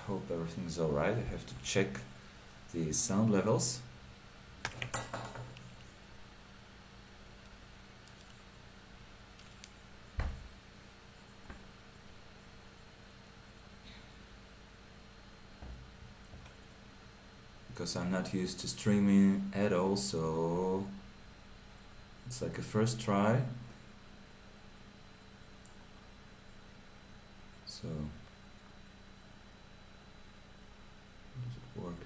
hope everything's alright. I have to check the sound levels. Because I'm not used to streaming at all, so it's like a first try. So how does it work?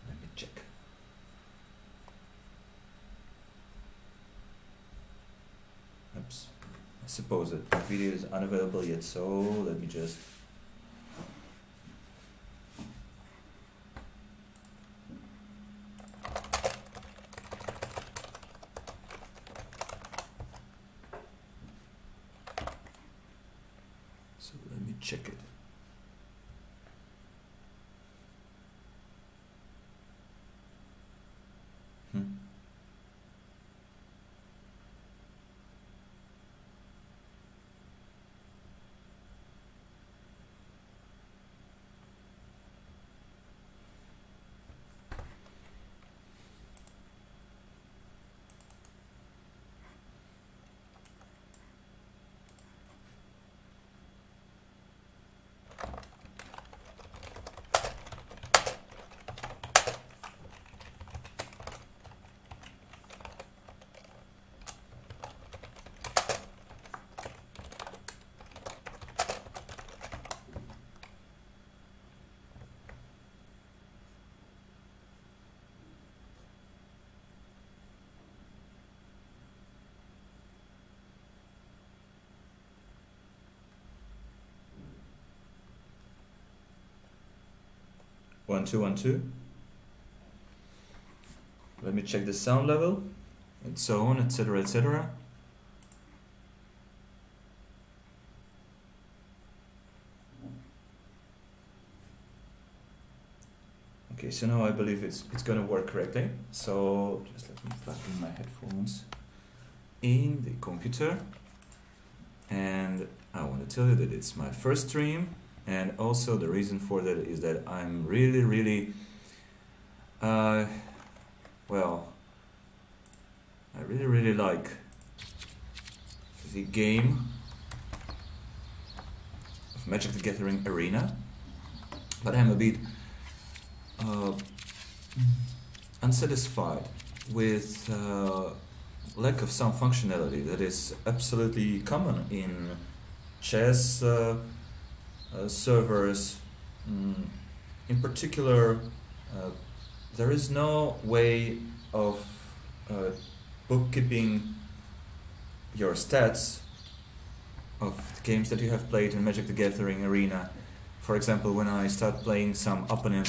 Let me check. Oops. I suppose that the video is unavailable yet, so let me just check it. One, two, 1, 2. Let me check the sound level, and so on, etc., etc. Okay, so now I believe it's gonna work correctly. So just let me plug in my headphones in the computer, and I want to tell you that it's my first stream. And also the reason for that is that I'm really well, I really like the game of Magic the Gathering Arena, but I'm a bit unsatisfied with lack of some functionality that is absolutely common in chess servers. In particular, there is no way of bookkeeping your stats of the games that you have played in Magic the Gathering Arena. For example, when I start playing some opponent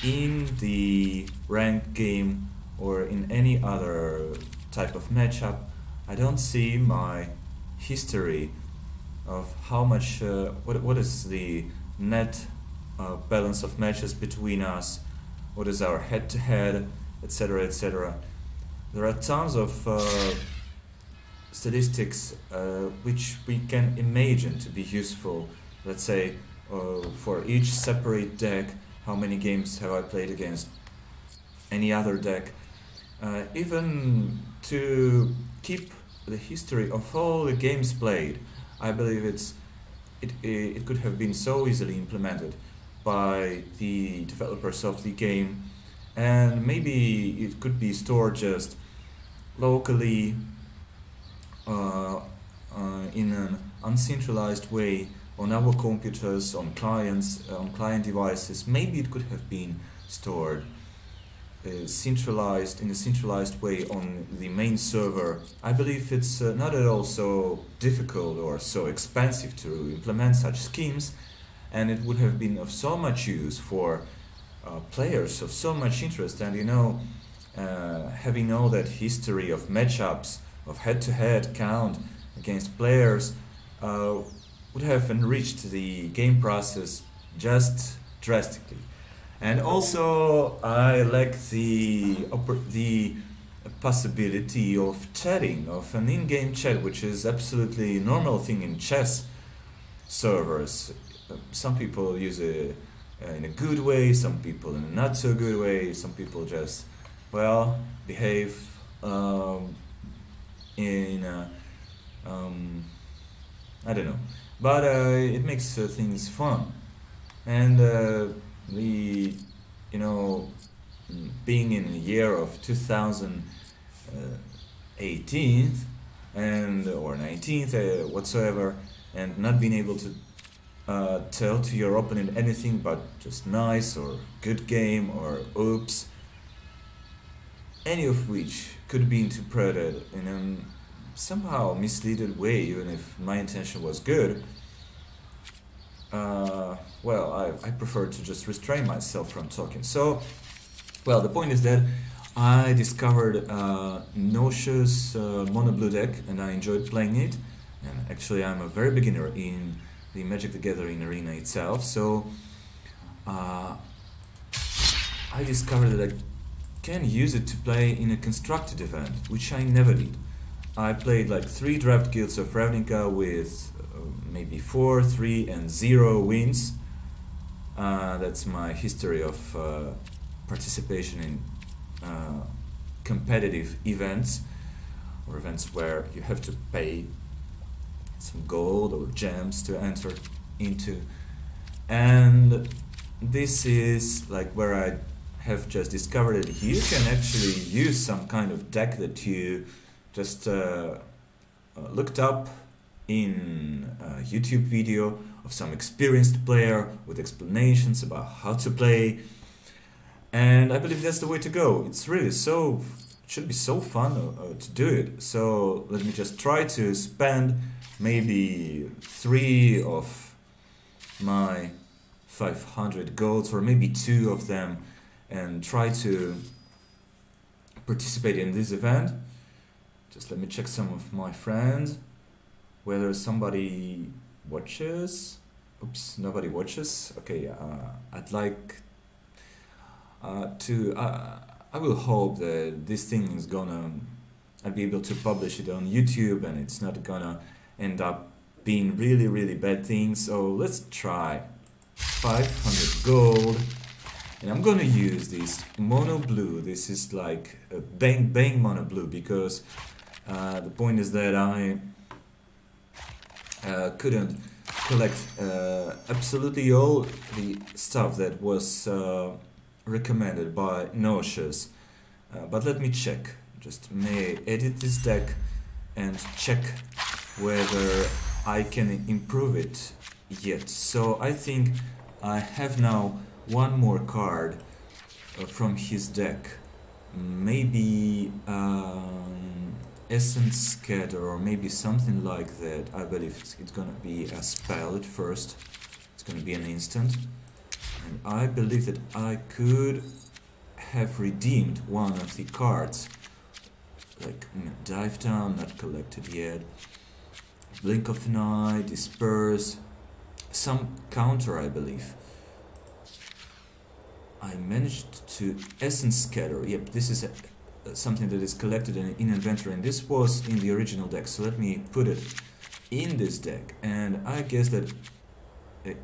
in the ranked game or in any other type of matchup, I don't see my history of how much, what is the net balance of matches between us, what is our head-to-head, etc., etc. There are tons of statistics which we can imagine to be useful. Let's say for each separate deck, how many games have I played against any other deck, even to keep the history of all the games played. I believe it could have been so easily implemented by the developers of the game, and maybe it could be stored just locally in an uncentralized way on our computers, on clients, on client devices. Maybe it could have been stored centralized in a centralized way on the main server. I believe it's not at all so difficult or so expensive to implement such schemes, and it would have been of so much use for players of so much interest. And you know, having all that history of matchups, of head-to-head count against players, would have enriched the game process just drastically. And also, I like the possibility of chatting, of an in-game chat, which is absolutely normal thing in chess, servers. Some people use it in a good way, some people in a not so good way, some people just, well, behave in I don't know, but it makes things fun. And we, you know, being in the year of 2018 and or 19th whatsoever, and not being able to tell to your opponent anything but just nice or good game or oops, any of which could be interpreted in a somehow misleaded way, even if my intention was good. Well, I prefer to just restrain myself from talking. So, well, the point is that I discovered Noxious Monoblue Deck, and I enjoyed playing it. And actually, I'm a very beginner in the Magic the Gathering arena itself, so I discovered that I can use it to play in a constructed event, which I never did. I played like 3 draft guilds of Ravnica with maybe 4, 3 and 0 wins. That's my history of participation in competitive events, or events where you have to pay some gold or gems to enter into. And this is like where I have just discovered that you can actually use some kind of deck that you just looked up in a YouTube video of some experienced player with explanations about how to play, and I believe that's the way to go. It's really so, it should be so fun to do it. So let me just try to spend maybe 3 of my 500 golds, or maybe 2 of them, and try to participate in this event. Just let me check some of my friends, whether somebody watches. Oops, nobody watches. Okay, I'd like to, I will hope that this thing is gonna, I'll be able to publish it on YouTube and it's not gonna end up being really bad things. So let's try 500 gold. And I'm gonna use this mono blue. This is like a bang bang mono blue, because the point is that I couldn't collect absolutely all the stuff that was recommended by Noxious. But let me check. Just may edit this deck and check whether I can improve it yet. So I think I have now one more card from his deck. Maybe Essence Scatter, or maybe something like that. I believe it's gonna be a spell at first. It's gonna be an instant. And I believe that I could have redeemed one of the cards. Like Dive Down, not collected yet. Blink of an Eye, Disperse. Some counter, I believe. I managed to Essence Scatter. Yep, this is something that is collected in inventory, and this was in the original deck. So let me put it in this deck, and I guess that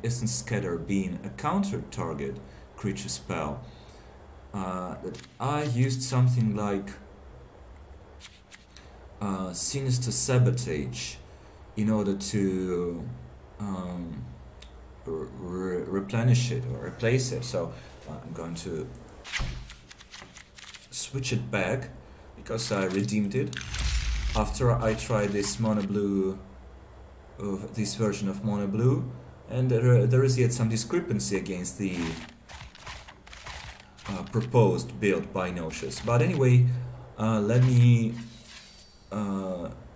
Essence Scatter being a counter target creature spell, that I used something like Sinister Sabotage in order to replenish it or replace it. So I'm going to switch it back because I redeemed it after I tried this mono blue, this version of mono blue, and there is yet some discrepancy against the proposed build by Noxious. But anyway, let me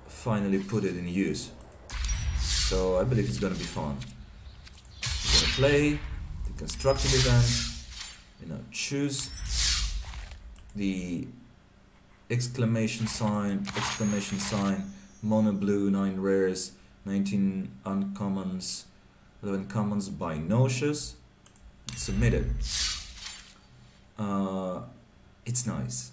finally put it in use. So I believe it's gonna be fun. We're gonna play the constructed event. You know, choose the exclamation sign, mono blue, 9 rares, 19 uncommons, 11 commons by Noxious. Submit it. It's nice.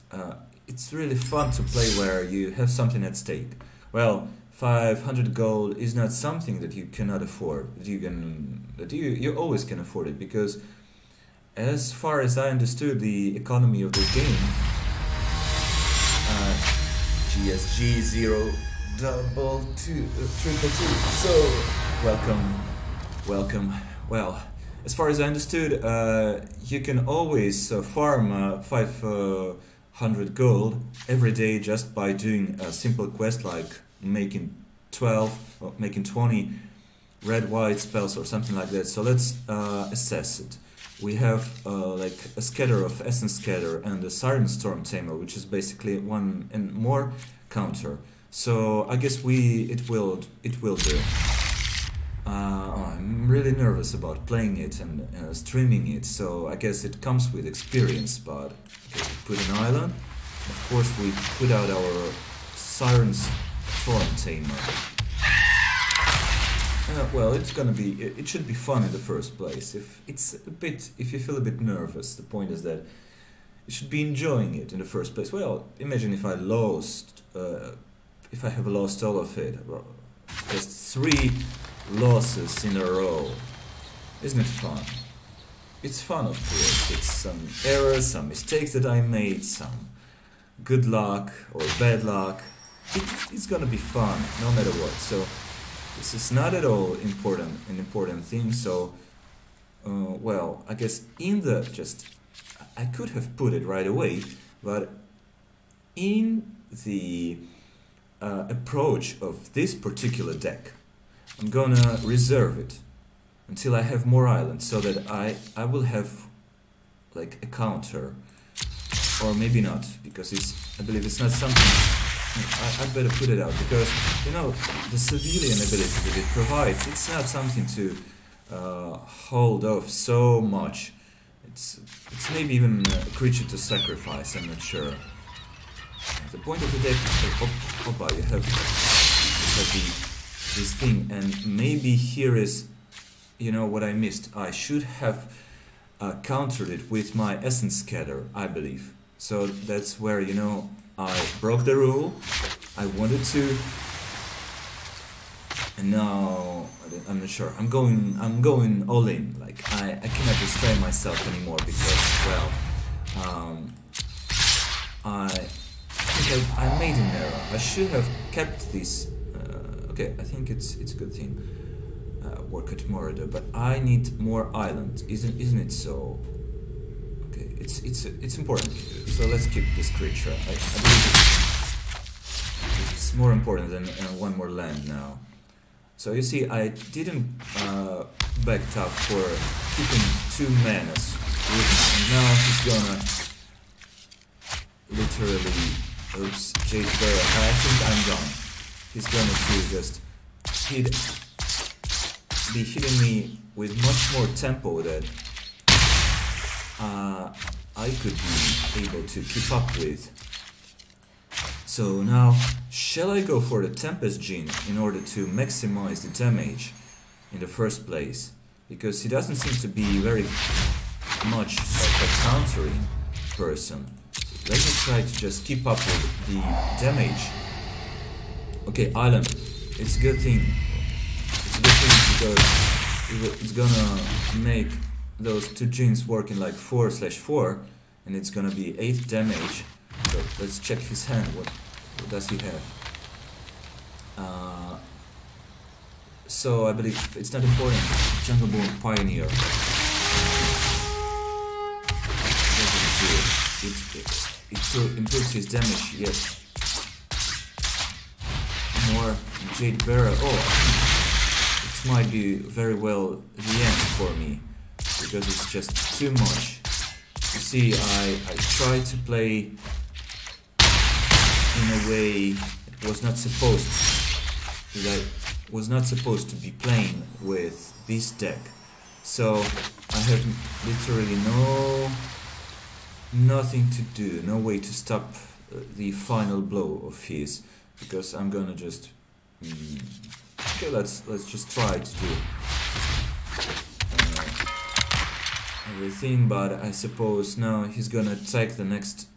It's really fun to play where you have something at stake. Well, 500 gold is not something that you cannot afford. You always can afford it, because as far as I understood the economy of this game, GSG 02222. So welcome. Well, as far as I understood, you can always farm 500 gold every day just by doing a simple quest like making 12 or making 20 red-white spells or something like that. So let's assess it. We have like a scatter of Essence Scatter and a Siren Storm Tamer, which is basically one and more counter. So I guess it will do. I'm really nervous about playing it and streaming it, so I guess it comes with experience. But okay, we put an island. Of course, we put out our Siren Storm Tamer. Well, it should be fun in the first place. If you feel a bit nervous, the point is that you should be enjoying it in the first place. Well, imagine if I have lost all of it. Just 3 losses in a row. Isn't it fun? It's fun, of course. It's some errors, some mistakes that I made, some good luck or bad luck. It's gonna be fun, no matter what. So this is not at all an important thing. So, well, I guess I could have put it right away, but in the approach of this particular deck, I'm gonna reserve it until I have more islands, so that I will have like a counter, or maybe not, because I believe it's not something. I better put it out, because you know the civilian ability that it provides, it's not something to hold off so much. It's maybe even a creature to sacrifice. I'm not sure. The point of the deck, you have this thing, and maybe here is, you know, what I missed. I should have countered it with my Essence Scatter, I believe. So that's where, you know, I broke the rule. I wanted to, and now I'm not sure. I'm going all in. Like I cannot restrain myself anymore, because, well, I think I made an error. I should have kept this. Okay, I think it's a good thing. Work at Morada, but I need more islands, isn't it so? Okay, it's important. So let's keep this creature. I believe it's more important than one more land now. So you see, I didn't back up for keeping 2 manas with me, and now he's gonna literally. Oops, Jade Bear. I think I'm done. He's gonna just be hitting me with much more tempo that I could be able to keep up with. So now, shall I go for the Tempest Gene in order to maximize the damage in the first place? Because he doesn't seem to be very much of a countering person. So let me try to just keep up with the damage. Okay, Island. It's a good thing. It's a good thing because it's gonna make those 2 genes working like 4/4, and it's gonna be 8 damage. So let's check his hand. What does he have? So I believe it's not important. Jungle Born Pioneer. It improves his damage yet. More Jade Bearer. Oh, it might be very well the end for me, because it's just too much. You see, I tried to play in a way it was not supposed to, that I was not supposed to be playing with this deck. So I have literally nothing to do, no way to stop the final blow of his, because I'm gonna just okay, let's just try to do everything, but I suppose now he's gonna take the next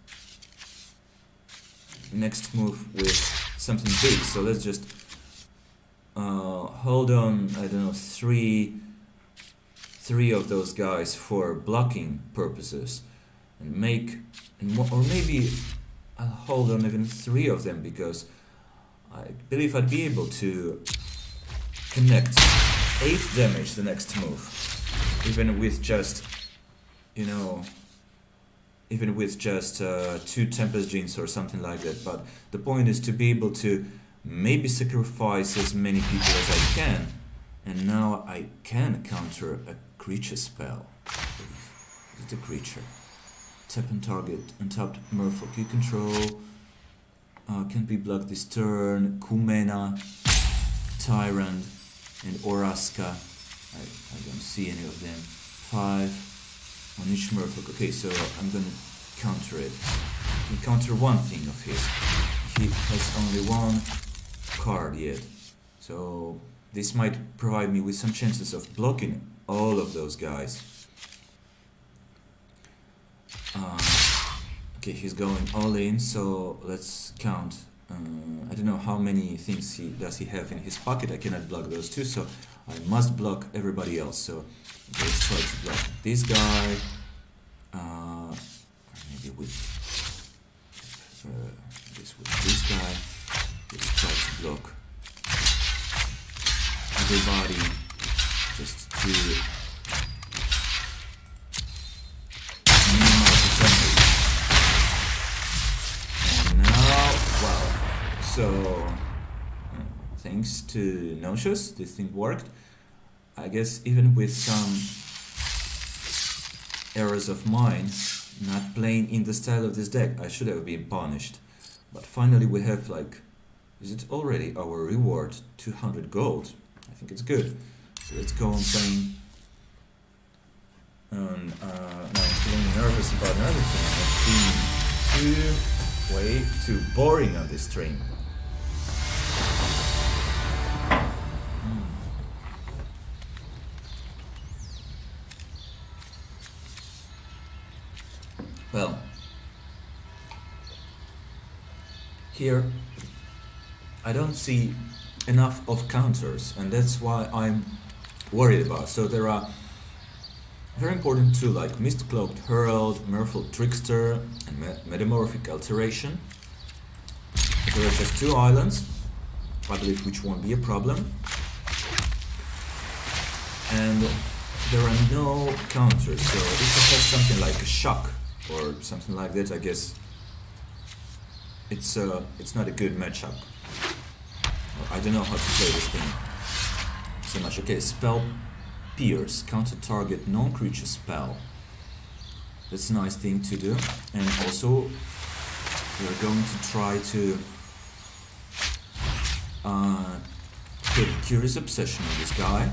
move with something big. So let's just hold on, I don't know, three of those guys for blocking purposes, and make, or maybe I'll hold on even 3 of them, because I believe I'd be able to connect 8 damage the next move, even with just, you know, even with just 2 Tempest Genes or something like that. But the point is to be able to maybe sacrifice as many people as I can, and now I can counter a creature spell. It's a creature. Tap and target untapped Merfolk you control. Can be blocked this turn. Kumena, Tyrant, and Oraska. I don't see any of them. 5 on each Merfolk. Okay, so I'm gonna counter it. I can counter one thing of his. He has only 1 card yet. So this might provide me with some chances of blocking all of those guys. Okay, he's going all in, so let's count. I don't know how many things does he have in his pocket. I cannot block those 2, so I must block everybody else. So let's try to block this guy, or maybe with this guy. Let's try to block everybody, just to minimize the damage. And now, wow, so thanks to Noxious, this thing worked. I guess even with some errors of mine, not playing in the style of this deck, I should have been punished. But finally we have, like, is it already our reward? 200 gold. I think it's good. So let's go on playing. Now I'm feeling nervous about another thing. It's been way too boring on this stream. Well, here I don't see enough of counters, and that's why I'm worried about. So there are very important 2, like Mist-Cloaked Herald, Merfolk Trickster, and Metamorphic Alteration. There are just 2 islands, I believe, which won't be a problem. And there are no counters, so if it has something like a Shock or something like that, I guess it's not a good matchup. I don't know how to play this thing so much. Okay, Spell Pierce, counter target non-creature spell. That's a nice thing to do. And also we're going to try to put Curious Obsession on this guy,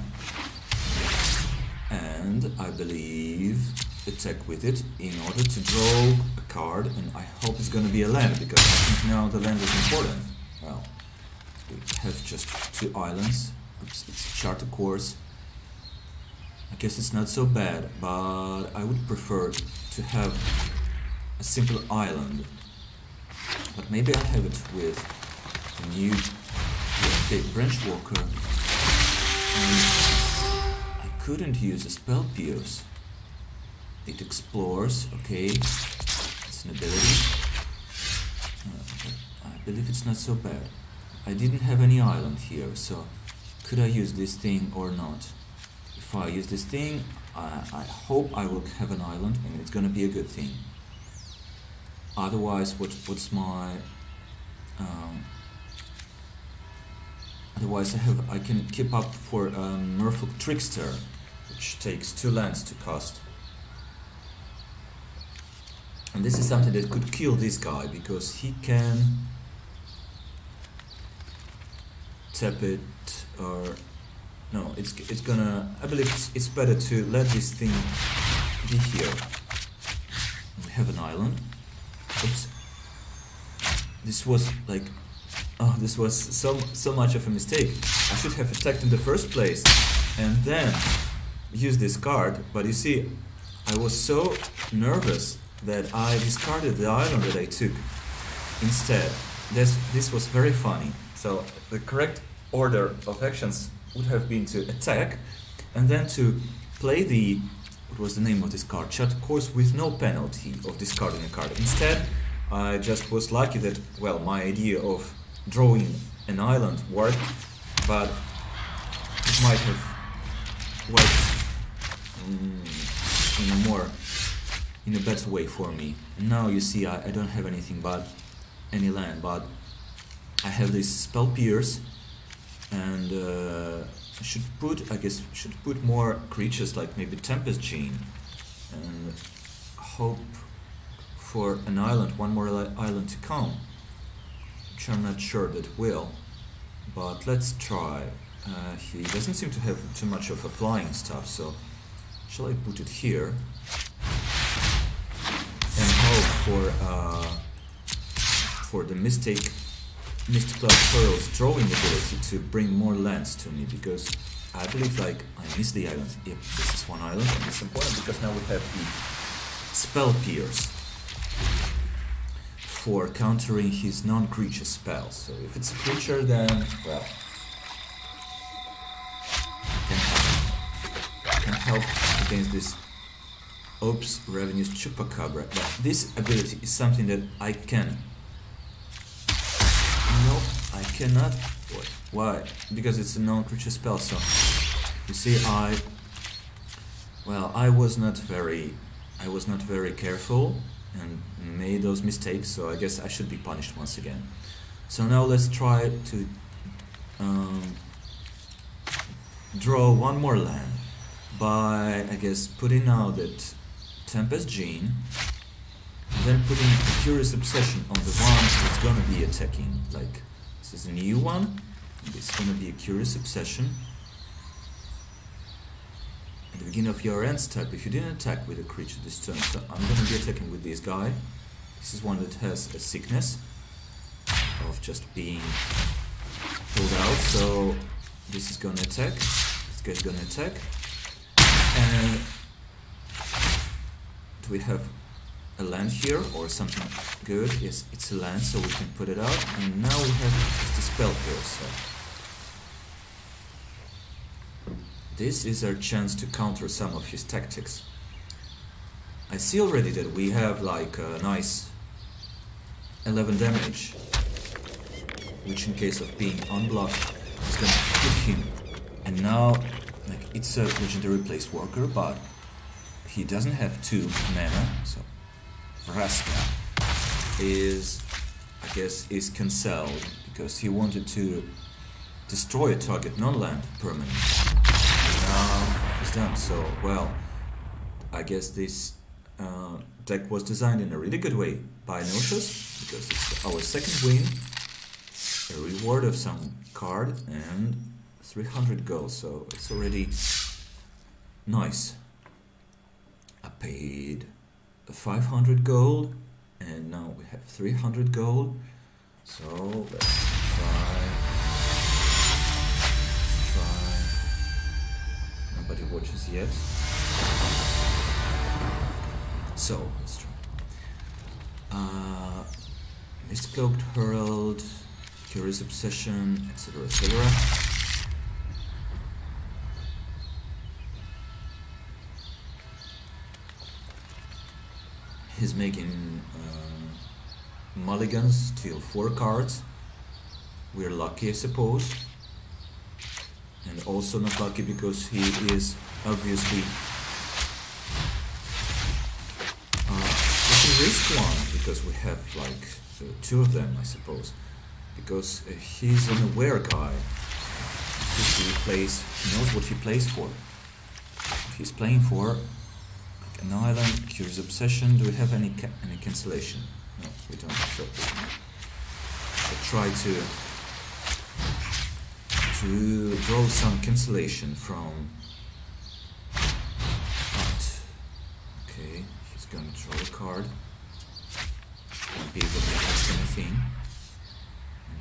and I believe attack with it in order to draw a card, and I hope it's going to be a land, because I think now the land is important. Well, we have just 2 islands. Oops, it's a charter course. I guess it's not so bad, but I would prefer to have a simple island. But maybe I'll have it with a new Branch Walker. And I couldn't use a Spell Pierce. It explores, okay, it's an ability. I believe it's not so bad. I didn't have any island here, so could I use this thing or not? If I use this thing, I hope I will have an island, and it's gonna be a good thing. Otherwise, what's my... otherwise I can keep up for Merfolk Trickster, which takes 2 lands to cast. And this is something that could kill this guy, because he can tap it, or no, it's gonna, I believe it's better to let this thing be here. We have an island. Oops. This was like, oh, this was so much of a mistake. I should have attacked in the first place and then use this card, but you see, I was so nervous that I discarded the island that I took instead. This was very funny. So the correct order of actions would have been to attack and then to play the, what was the name of this card? Shut course with no penalty of discarding a card. Instead, I just was lucky that, well, my idea of drawing an island worked, but it might have worked in a better way for me. And now you see I don't have anything but any land, but I have this spell pierce, and I should put more creatures like maybe Tempest Gene and hope for an island, one more island to come, which I'm not sure that will, but let's try. He doesn't seem to have too much of a flying stuff, so shall I put it here and hope for the Mystical Pearl's drawing ability to bring more lands to me, because I believe like I missed the island. Yep, this is one island, and it's important because now we have the Spell Pierce for countering his non-creature spells. So if it's a creature, then, well, can help against this Oops, Revenue's Chupacabra. But this ability is something that I can. No, I cannot. Why? Because it's a non-creature spell, so you see I was not very careful and made those mistakes, so I guess I should be punished once again. So now let's try to draw one more land by, I guess, putting out that Tempest Gene, then putting Curious Obsession on the one that's gonna be attacking. Like, this is a new one, it's gonna be a Curious Obsession. At the beginning of your end step, if you didn't attack with a creature this turn, so I'm gonna be attacking with this guy. This is one that has a sickness of just being pulled out, so this is gonna attack, this guy's gonna attack, and do we have a land here or something good? Yes, it's a land, so we can put it out, and now we have the Spell Pierce. So this is our chance to counter some of his tactics. I see already that we have like a nice 11 damage, which in case of being unblocked is gonna hit him. And now, like, it's a legendary place worker, but he doesn't have 2 mana, so Vraska is, I guess, is cancelled because he wanted to destroy a target non-land permanent. Now it's done. So, well, I guess this deck was designed in a really good way by Noxious, because it's our second win, a reward of some card, and 300 gold, so it's already nice. I paid 500 gold, and now we have 300 gold, so let's try. Nobody watches yet. So, let's try. Mist-Cloaked Herald, Curious Obsession, etc, etc. He's making mulligans till 4 cards. We're lucky, I suppose. And also not lucky because he is obviously we can risk one because we have like 2 of them, I suppose, because he's an aware guy. He knows what he plays for. He's playing for like an island, Curious Obsession. Do we have any cancellation? No, we don't. So try to draw some cancellation from that. Okay, he's going to draw a card. Won't be able to cast anything.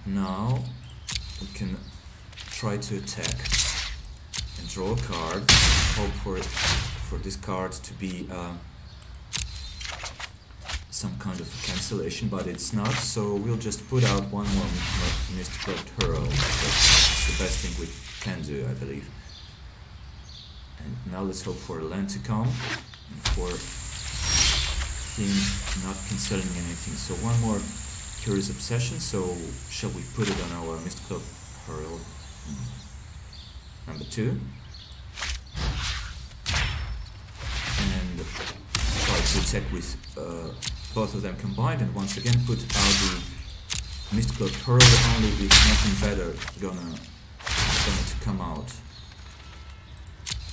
And now we can try to attack and draw a card. Hope for this card to be some kind of cancellation, but it's not, so we'll just put out one more Mystical Turtle. That's the best thing we can do, I believe. And now let's hope for a land to come, and for him not cancelling anything. So one more Curious Obsession, so shall we put it on our Mystical Turtle number 2? And try to attack with both of them combined, and once again put out the Mystical Pearl only if nothing better gonna to come out.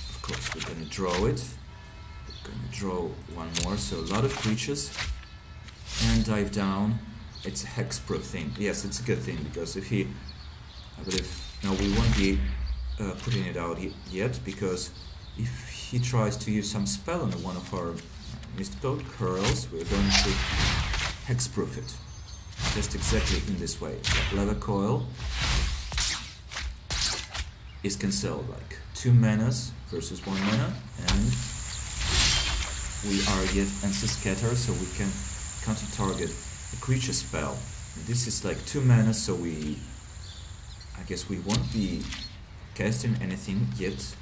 Of course, we're gonna draw it. We're gonna draw one more, so a lot of creatures. And dive down. It's a hexproof thing. Yes, it's a good thing, because if he, I believe, no, we won't be putting it out yet, because if he tries to use some spell on one of our Mystical Curls, we're going to hexproof it. Just exactly in this way. Lava Coil is cancelled, like 2 manas versus 1 mana, and we are yet Answer Scatter, so we can counter-target a creature spell. And this is like 2 mana, so I guess we won't be casting anything yet.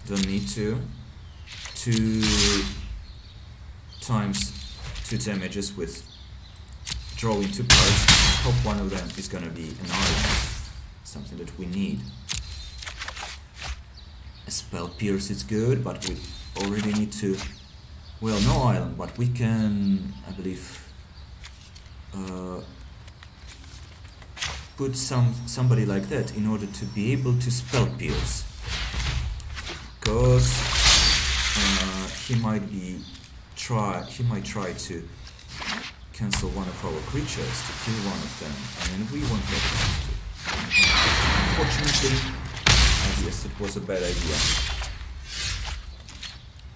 Don't need to. 2 times 2 damages with drawing 2 cards. I hope one of them is gonna be an island, something that we need. A Spell Pierce is good, but we already need to. Well, no island, but we can, I believe, put somebody like that in order to be able to Spell Pierce, because he might try to cancel one of our creatures to kill one of them, and we won't get that. Unfortunately, I guess it was a bad idea,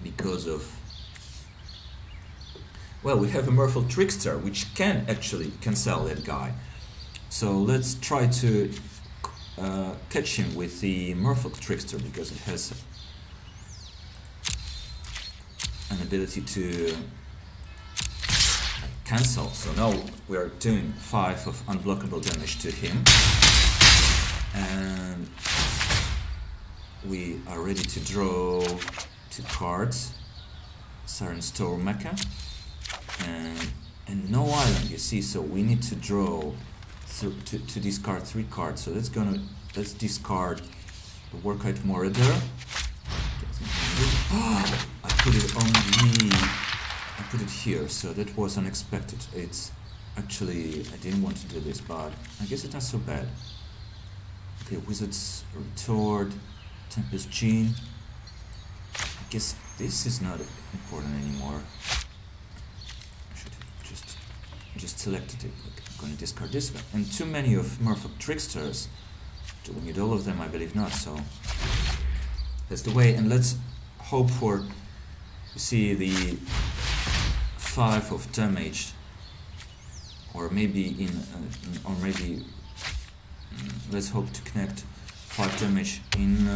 because of, well, we have a Merfolk Trickster, which can actually cancel that guy. So let's try to catch him with the Merfolk Trickster, because it has an ability to cancel. So now we are doing 5 of unblockable damage to him, and we are ready to draw 2 cards. Siren Storm Mecha, and no island, you see, so we need to draw to discard 3 cards. So let's discard the Workite Moroder. I put it on I put it here, so that was unexpected. It's actually, I didn't want to do this, but I guess it's not so bad. Okay, Wizard's Retort, Tempest Gene. I guess this is not important anymore. I should have just selected it. Okay, I'm going to discard this one. And too many of Merfolk Tricksters. Do we need all of them? I believe not, so that's the way. And let's hope for, you see, the 5 of damage, or maybe let's hope to connect 5 damage in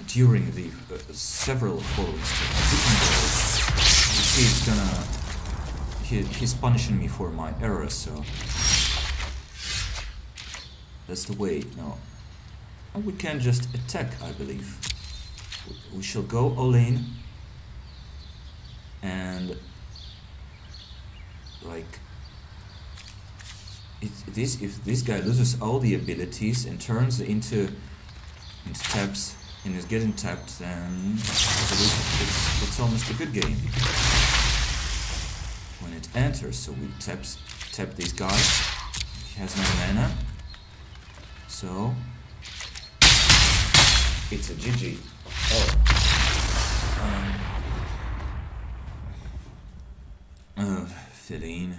during the several following steps. You see, it's gonna, he's punishing me for my errors, so that's the way. Now, we can just attack, I believe. We shall go all in, and like if this guy loses all the abilities and turns into taps and is getting tapped, then it's almost a good game when it enters. So we tap this guy. He has no mana, so it's a GG. Feline.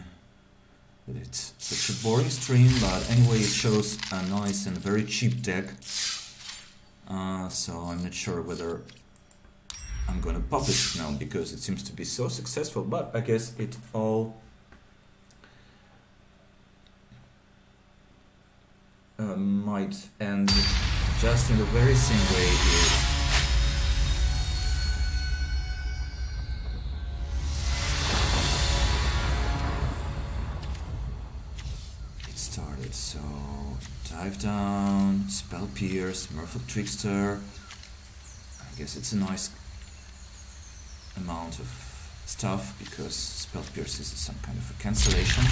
But it's such a boring stream, but anyway, it shows a nice and very cheap deck. So I'm not sure whether I'm gonna publish it now, because it seems to be so successful, but I guess it all might end just in the very same way so dive down, spell pierce, Merfolk Trickster. I guess it's a nice amount of stuff because spell pierce is some kind of a cancellation.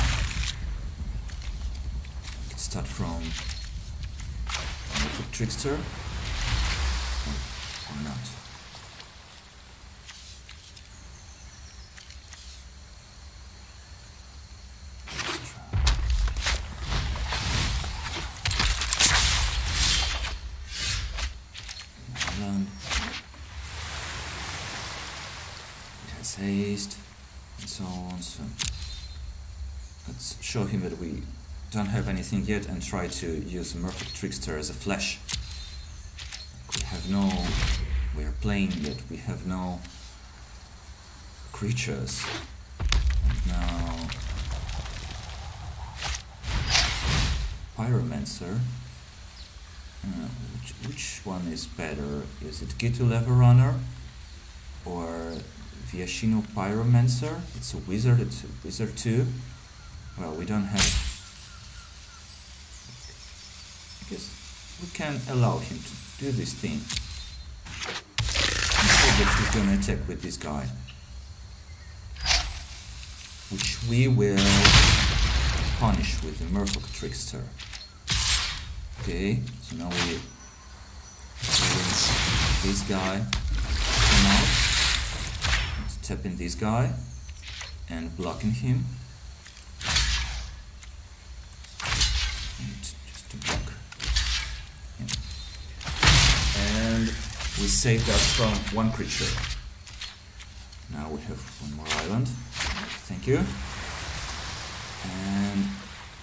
We can start from Merfolk Trickster. Or not. It has haste and so on, so let's show him that we don't have anything yet and try to use Merfolk Trickster as a flash. We are playing yet, we have no creatures. And now Pyromancer. Which one is better? Is it Gitu Leverunner or Viashino Pyromancer? It's a wizard too. Well, we don't have. I guess we can allow him to do this thing. Instead that he's gonna attack with this guy, which we will punish with the Merfolk Trickster. Okay, so now we this guy come out, tapping this guy and blocking him. And just to block him. And we saved us from one creature. Now we have one more island. Thank you. And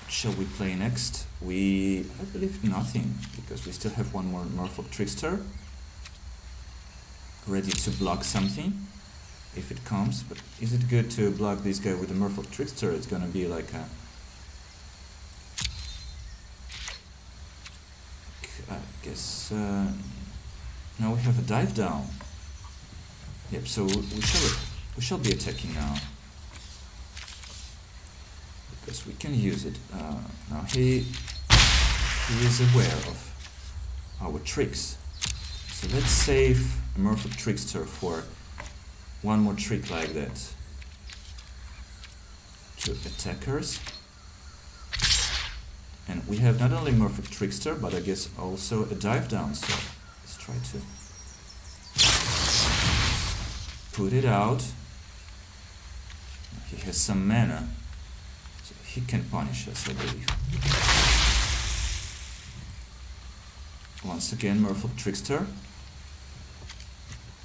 shall we play next? I believe nothing, because we still have one more Merfolk Trickster ready to block something if it comes. But is it good to block this guy with a Merfolk Trickster? It's gonna be like a, I guess now we have a dive down. Yep, so we shall be attacking now, because we can use it. Now he is aware of our tricks. So let's save Merfolk Trickster for one more trick like that. To attackers. And we have not only Merfolk Trickster, but I guess also a dive down. So let's try to put it out. He has some mana. He can punish us, I believe. Once again, Merfolk Trickster.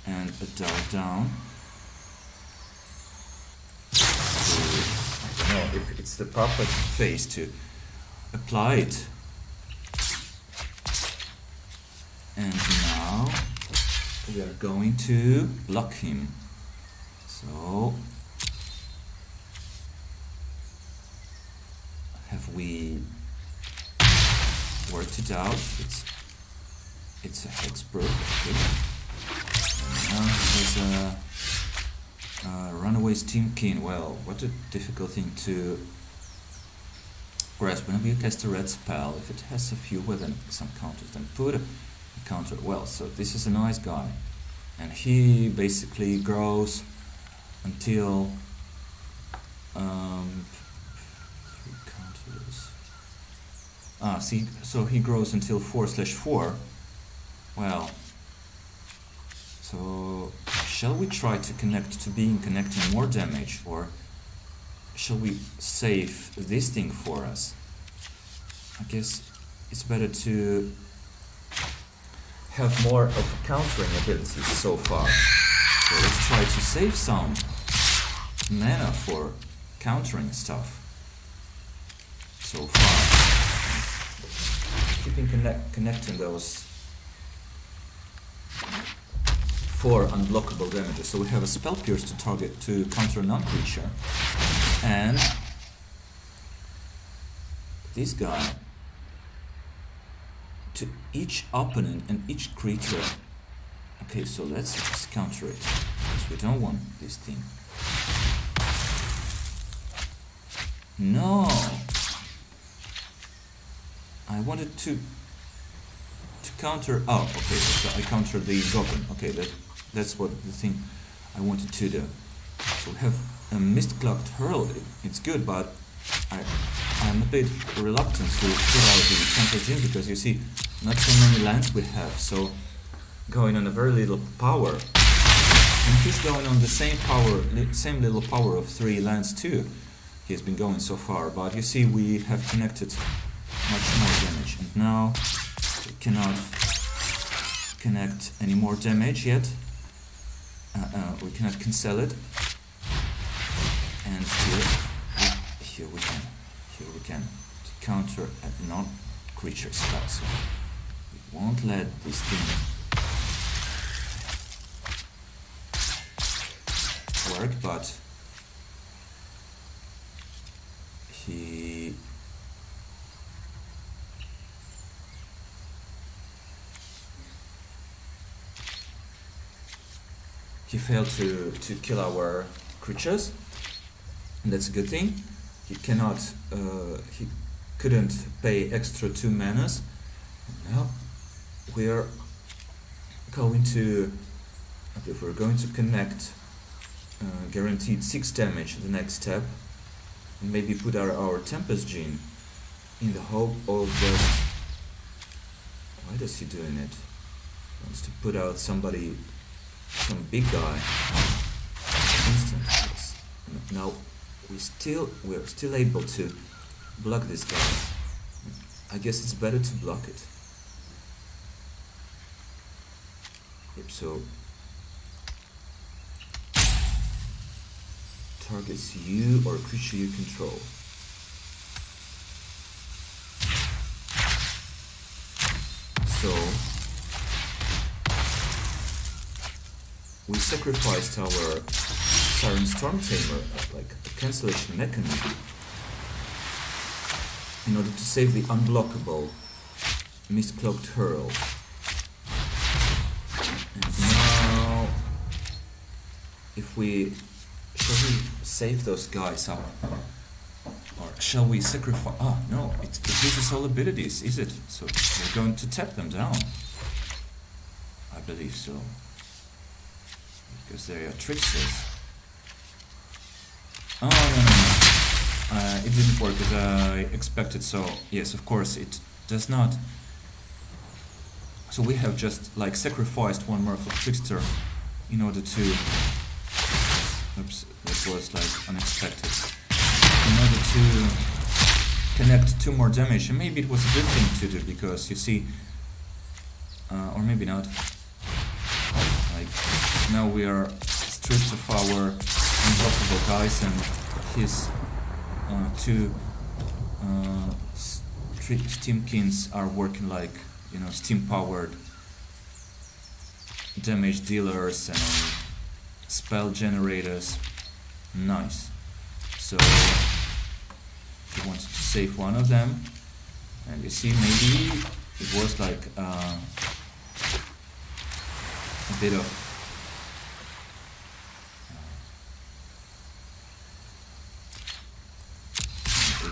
And a dive down. I don't know if it's the proper phase to apply it. And now we are going to block him. So have we worked it out? It's a hexproof. Okay. And now there's a runaway Steamkin. Well, what a difficult thing to grasp. Whenever you cast a red spell, if it has a few with some counters, then put a counter. Well, so this is a nice guy, and he basically grows until see, so he grows until 4/4. Well, so shall we try to connect to connecting more damage, or shall we save this thing for us? I guess it's better to have more of countering abilities so far. So let's try to save some mana for countering stuff so far. Keeping connecting those 4 unblockable damages. So we have a spell pierce to counter a non-creature, and this guy to each opponent and each creature. Okay, so let's just counter it, because we don't want this thing. No! I wanted to counter. Oh, okay. So I countered the goblin. Okay, that's what the thing I wanted to do. So we have a Mist-Cloaked Hurl. It's good, but I'm a bit reluctant to put out the Temple Gym because you see, not so many lands we have. So going on a very little power, and he's going on the same little power of 3 lands too. He's been going so far, but you see we have connected much more damage, and now we cannot connect any more damage yet. We cannot cancel it, and here we can counter a non-creature spell. So we won't let this thing work, but he failed to kill our creatures, and that's a good thing. He couldn't pay extra 2 manas. Now we're going to connect guaranteed 6 damage the next step, and maybe put our Tempest Gene in the hope of just... Why does he doing it? He wants to put out some big guy instantly. Yes. Now we're still able to block this guy. I guess it's better to block it. Yep, so targets you or a creature you control. So we sacrificed our Siren Stormtamer, like a cancellation mechanism, in order to save the unblockable Mist-Cloaked Hurl. And now, shall we save those guys up? Or shall we sacrifice? Ah, no, it uses all abilities, is it? So we're going to tap them down. I believe so. Because they are tricksters. Oh, no. It didn't work as I expected, so yes, of course, it does not. So we have just like sacrificed one Merfolk Trickster in order to... Oops, that was like unexpected. In order to connect 2 more damage, and maybe it was a good thing to do, because you see, or maybe not, like now we are stripped of our unblockable guys, and his 2 Steamkins are working like, you know, steam-powered damage dealers and spell generators. Nice. So he wanted to save one of them, and you see, maybe it was like a bit of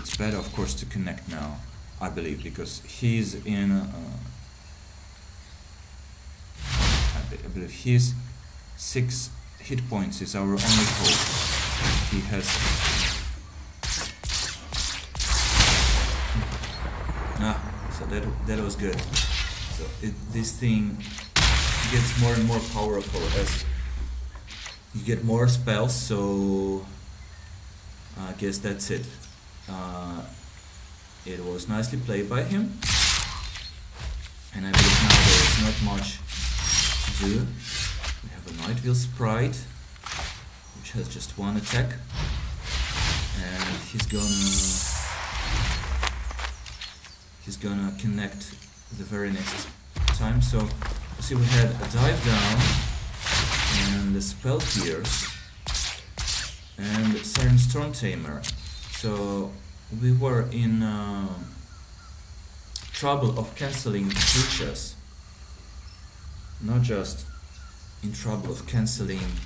it's better, of course, to connect now, I believe, because he's in I believe his 6 hit points is our only hope. He has so that was good. So this thing gets more and more powerful as you get more spells, so I guess that's it. It was nicely played by him, and I believe now there is not much to do. We have a Nightveil Sprite, which has just 1 attack, and he's gonna connect the very next time. So you see, we had a Dive Down and the Spell Pierce and Siren Stormtamer. So we were in trouble of cancelling creatures, not just in trouble of cancelling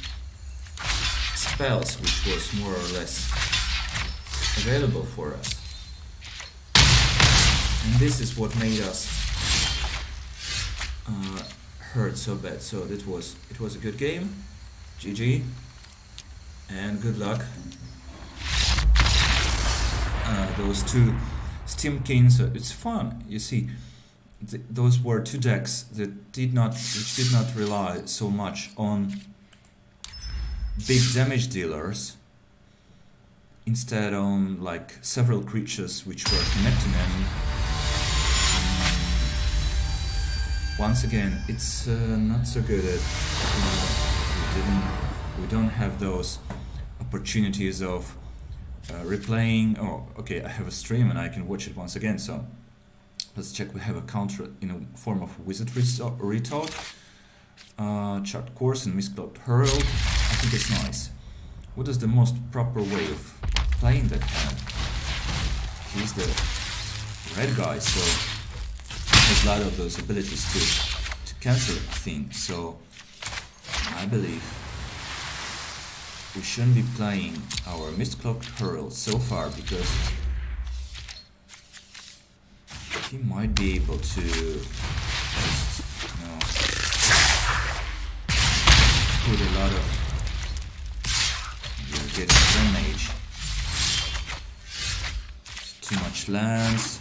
spells, which was more or less available for us. And this is what made us hurt so bad. So it was a good game. GG and good luck. Those two Steam Kings, it's fun. You see, those were two decks that which did not rely so much on big damage dealers, instead on like several creatures which were connecting them. Once again, it's not so good at we don't have those opportunities of replaying. Oh, okay, I have a stream and I can watch it once again, so let's check. We have a counter in a form of Wizard Retort, Chart Course and Miscloud Herald. I think it's nice. What is the most proper way of playing that hand? He's the red guy, so he has a lot of those abilities to cancel things, so I believe we shouldn't be playing our Mistcloak Herald so far, because he might be able to just, you know, put a lot of getting damage. Too much lands.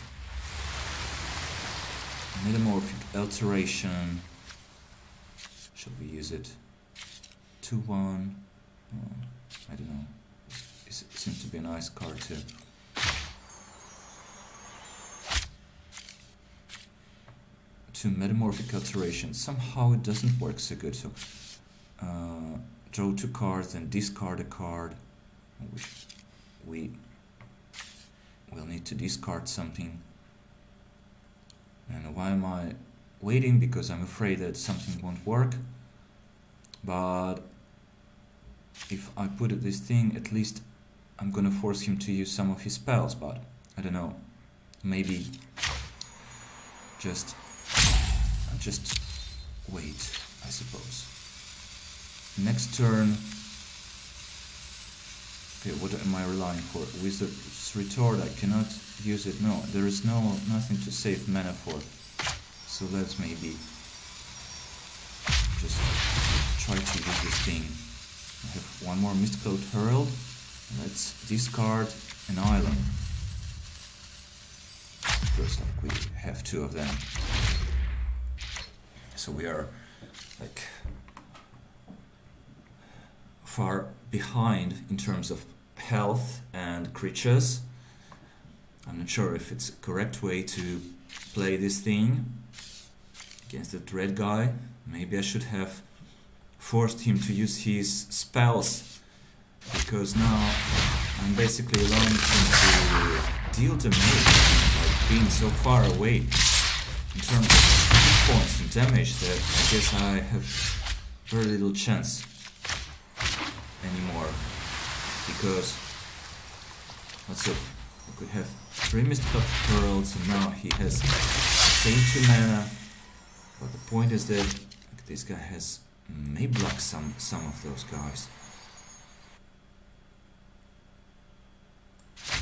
Metamorphic Alteration. Shall we use it? 2-1. I don't know. It seems to be a nice card too. To Metamorphic Alteration. Somehow it doesn't work so good. So draw 2 cards and discard a card. We will need to discard something. And why am I waiting? Because I'm afraid that something won't work. But if I put this thing, at least I'm gonna force him to use some of his spells, but I don't know. Maybe just wait, I suppose. Next turn. Okay, what am I relying for? Wizard's Retort, I cannot use it. No, there is nothing to save mana for. So let's maybe just try to use this thing. I have one more Mistcloak Herald. Let's discard an island. First, like, we have 2 of them. So we are like far behind in terms of health and creatures. I'm not sure if it's a correct way to play this thing against that red guy. Maybe I should have forced him to use his spells, because now I'm basically allowing him to deal damage, like being so far away in terms of hit points and damage that I guess I have very little chance anymore. Because let's look, we could have 3 Mistcloak Heralds and now he has the same 2 mana, but the point is that like, this guy has may block some of those guys.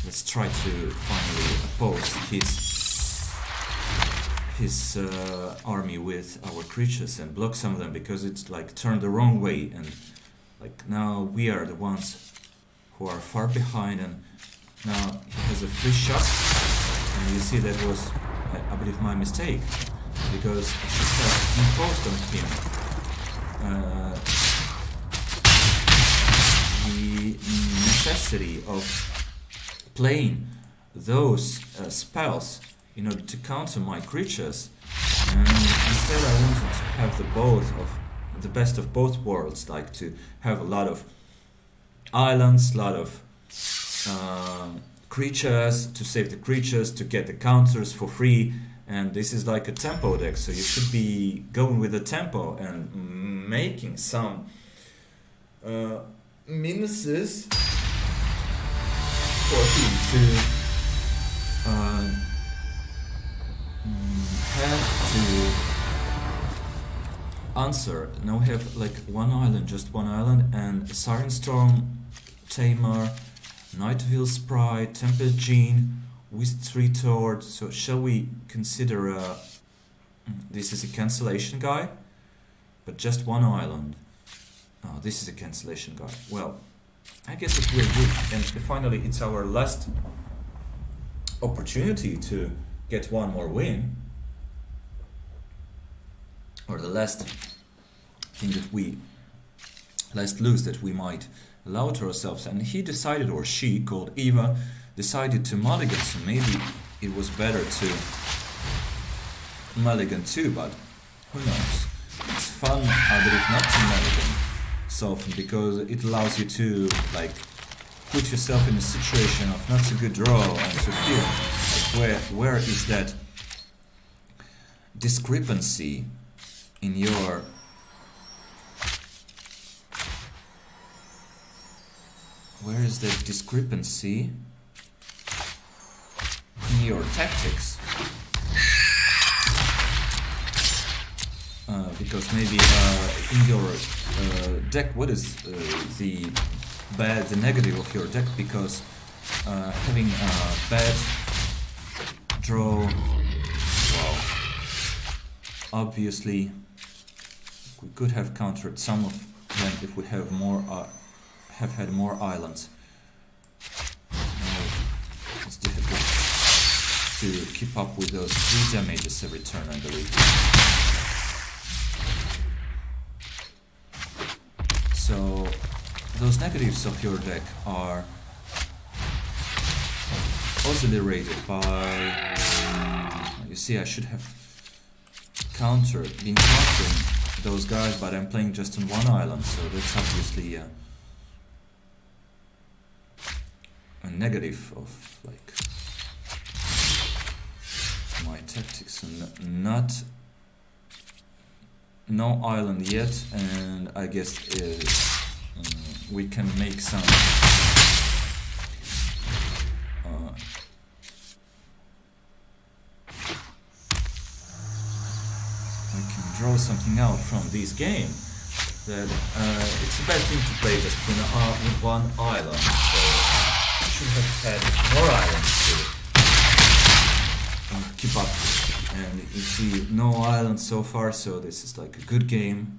Let's try to finally oppose his army with our creatures and block some of them, because it's like turned the wrong way, and like now we are the ones who are far behind, and now he has a free shot, and you see that was, I believe, my mistake, because I should have imposed on him the necessity of playing those spells in order to counter my creatures, and instead I wanted to have the best of both worlds, like to have a lot of islands, a lot of creatures, to save the creatures, to get the counters for free. And this is like a tempo deck, so you should be going with the tempo and making some minuses for him to have to answer. Now we have like one island, just one island, and Siren Storm, Tamer, Night Veil Sprite, Tempest Gene, with 3 toward, so shall we consider this is a cancellation guy, but just 1 island. Oh, this is a cancellation guy. Well, I guess it will do. And finally, it's our last opportunity to get 1 more win, or the last thing that we last lose that we might allow to ourselves. And he decided, or she, called Eva, decided to mulligan, so maybe it was better to mulligan too, but who knows. It's fun, I believe, not to mulligan so often, because it allows you to like put yourself in a situation of not so good draw and to feel like where is that discrepancy in your tactics, because maybe in your deck, what is the negative of your deck, because having a bad draw, well, obviously we could have countered some of them if we have had more islands. It's difficult to keep up with those 3 damages every turn, I believe. So those negatives of your deck are acelerated by, you see, I should have been countering those guys, but I'm playing just on 1 island, so that's obviously a negative of like my tactics. No island yet, and I guess we can make some we can draw something out from this game. That it's a bad thing to play just with 1 island, so I should have had more islands to keep up. And you see, no islands so far, so this is like a good game.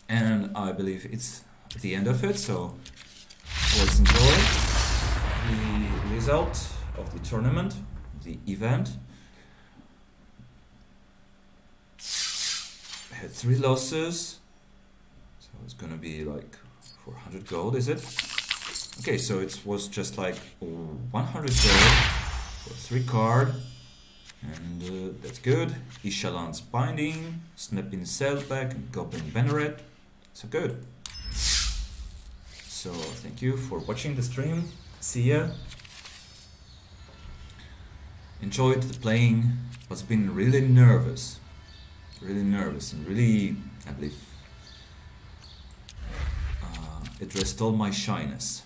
And I believe it's the end of it, so let's enjoy the result of the tournament, the event. I had 3 losses, so it's gonna be like 400 gold, is it? Okay, so it was just like 100 gold for 3 card. And that's good. Ishalan's Binding, Snap-in Sailback, and Goblin Banneret. So good. So thank you for watching the stream. See ya. Enjoyed the playing, but been really nervous. Really nervous and really, I believe, addressed all my shyness.